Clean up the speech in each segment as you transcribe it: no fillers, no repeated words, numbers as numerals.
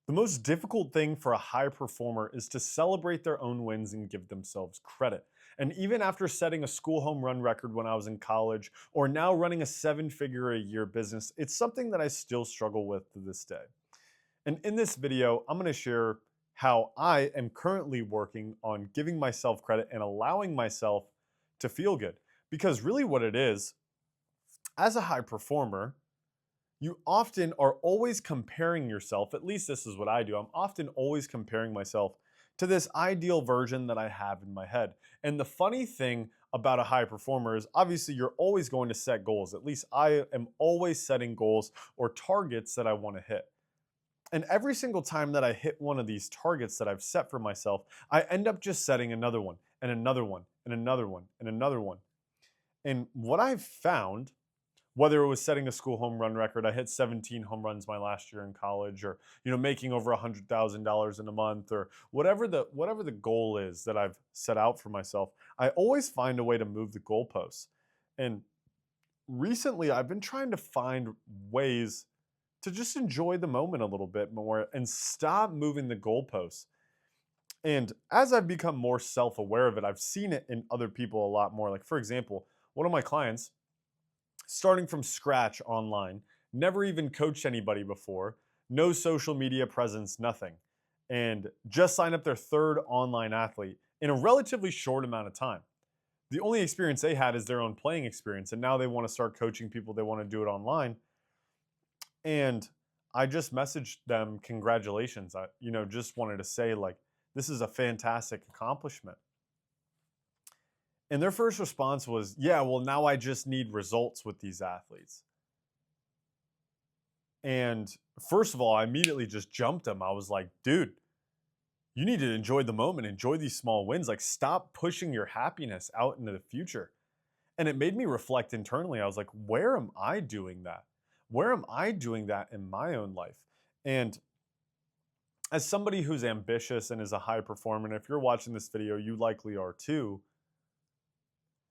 The most difficult thing for a high performer is to celebrate their own wins and give themselves credit. And even after setting a school home run record when I was in college, or now running a 7-figure a year business, it's something that I still struggle with to this day. And in this video, I'm going to share how I am currently working on giving myself credit and allowing myself to feel good. Because really, what it is, as a high performer, you often are always comparing yourself, at least this is what I do. I'm often always comparing myself to this ideal version that I have in my head. And the funny thing about a high performer is obviously you're always going to set goals. At least I am always setting goals or targets that I want to hit. And every single time that I hit one of these targets that I've set for myself, I end up just setting another one and another one and another one and another one. And what I've found, whether it was setting a school home run record, I hit 17 home runs my last year in college, or making over $100,000 in a month, or whatever the goal is that I've set out for myself, I always find a way to move the goalposts. And recently, I've been trying to find ways to just enjoy the moment a little bit more and stop moving the goalposts. And as I've become more self-aware of it, I've seen it in other people a lot more. Like, for example, one of my clients, starting from scratch online, never even coached anybody before, no social media presence, nothing, and just signed up their third online athlete in a relatively short amount of time. The only experience they had is their own playing experience, and now they want to start coaching people. They want to do it online. And I just messaged them, congratulations. I, just wanted to say, like, this is a fantastic accomplishment. And their first response was, yeah, well, now I just need results with these athletes. And first of all, I immediately just jumped them. I was like, dude, you need to enjoy the moment, enjoy these small wins. Like, stop pushing your happiness out into the future. And it made me reflect internally. I was like, where am I doing that? Where am I doing that in my own life? And as somebody who's ambitious and is a high performer, and if you're watching this video, you likely are too,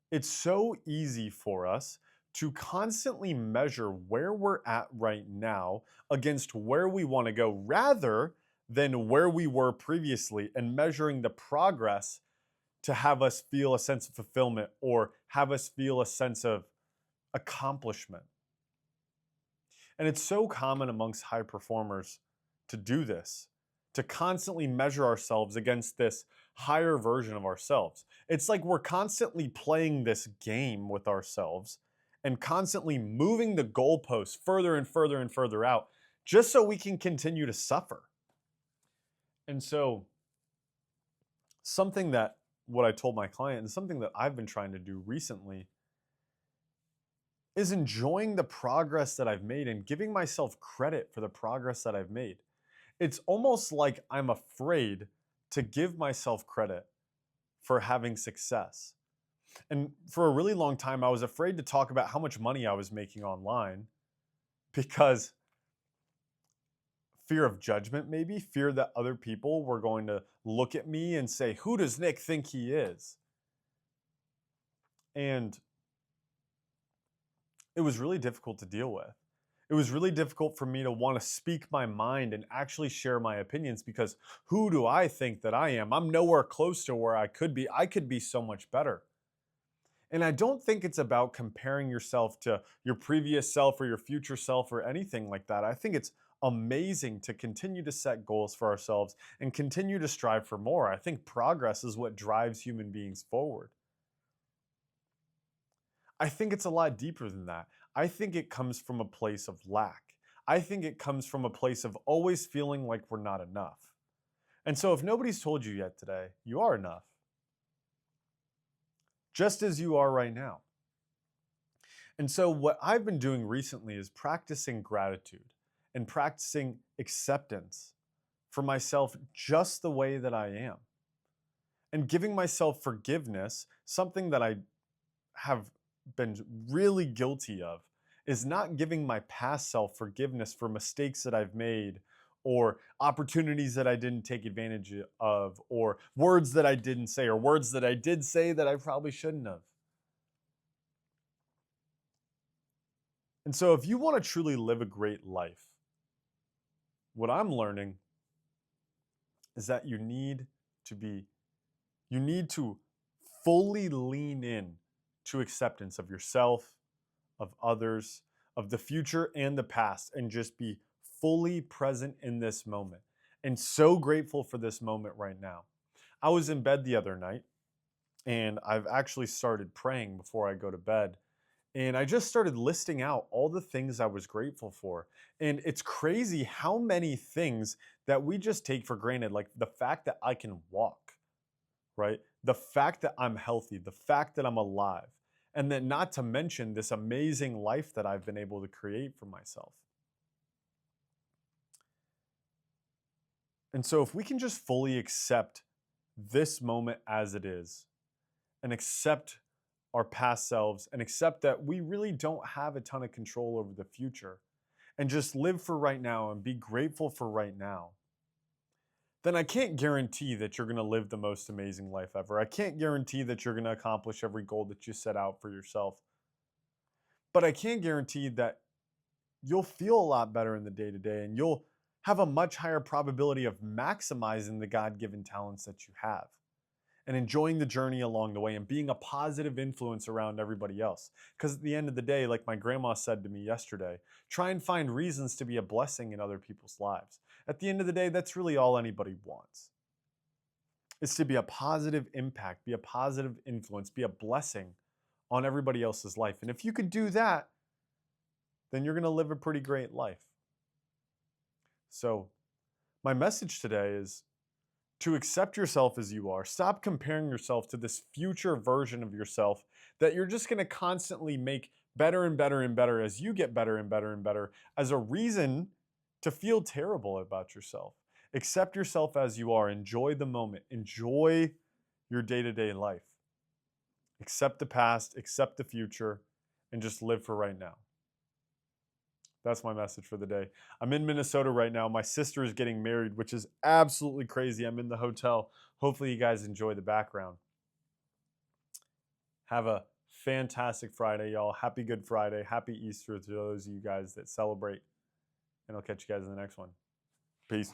it's so easy for us to constantly measure where we're at right now against where we want to go, rather than where we were previously, and measuring the progress to have us feel a sense of fulfillment or have us feel a sense of accomplishment. And it's so common amongst high performers to do this, to constantly measure ourselves against this higher version of ourselves. It's like we're constantly playing this game with ourselves and constantly moving the goalposts further and further and further out just so we can continue to suffer. And so what I told my client, and something that I've been trying to do recently, is enjoying the progress that I've made and giving myself credit for the progress that I've made. It's almost like I'm afraid to give myself credit for having success. And for a really long time, I was afraid to talk about how much money I was making online because fear of judgment, maybe fear that other people were going to look at me and say, who does Nick think he is? And it was really difficult to deal with. It was really difficult for me to want to speak my mind and actually share my opinions, because who do I think that I am? I'm nowhere close to where I could be. I could be so much better. And I don't think it's about comparing yourself to your previous self or your future self or anything like that. I think it's amazing to continue to set goals for ourselves and continue to strive for more. I think progress is what drives human beings forward. I think it's a lot deeper than that. I think it comes from a place of lack. I think it comes from a place of always feeling like we're not enough. And so if nobody's told you yet today, you are enough. Just as you are right now. And so what I've been doing recently is practicing gratitude and practicing acceptance for myself just the way that I am. And giving myself forgiveness, something that I have been really guilty of, is not giving my past self forgiveness for mistakes that I've made, or opportunities that I didn't take advantage of, or words that I didn't say, or words that I did say that I probably shouldn't have. And so if you want to truly live a great life, what I'm learning is that you need to fully lean in to acceptance of yourself, of others, of the future and the past, and just be fully present in this moment. And so grateful for this moment right now. I was in bed the other night, and I've actually started praying before I go to bed. And I just started listing out all the things I was grateful for. And it's crazy how many things that we just take for granted, like the fact that I can walk, right? The fact that I'm healthy, the fact that I'm alive, and then not to mention this amazing life that I've been able to create for myself. And so if we can just fully accept this moment as it is, and accept our past selves, and accept that we really don't have a ton of control over the future, and just live for right now and be grateful for right now, then I can't guarantee that you're going to live the most amazing life ever. I can't guarantee that you're going to accomplish every goal that you set out for yourself. But I can guarantee that you'll feel a lot better in the day to day, and you'll have a much higher probability of maximizing the God-given talents that you have and enjoying the journey along the way and being a positive influence around everybody else. Because at the end of the day, like my grandma said to me yesterday, try and find reasons to be a blessing in other people's lives. At the end of the day, that's really all anybody wants. It's to be a positive impact, be a positive influence, be a blessing on everybody else's life. And if you could do that, then you're going to live a pretty great life. So my message today is to accept yourself as you are. Stop comparing yourself to this future version of yourself that you're just going to constantly make better and better and better as you get better and better and better as a reason to feel terrible about yourself. Accept yourself as you are. Enjoy the moment. Enjoy your day-to-day life. Accept the past, accept the future, and just live for right now. That's my message for the day. I'm in Minnesota right now. My sister is getting married, which is absolutely crazy. I'm in the hotel. Hopefully you guys enjoy the background. Have a fantastic Friday, y'all. Happy Good Friday. Happy Easter to those of you guys that celebrate. And I'll catch you guys in the next one. Peace.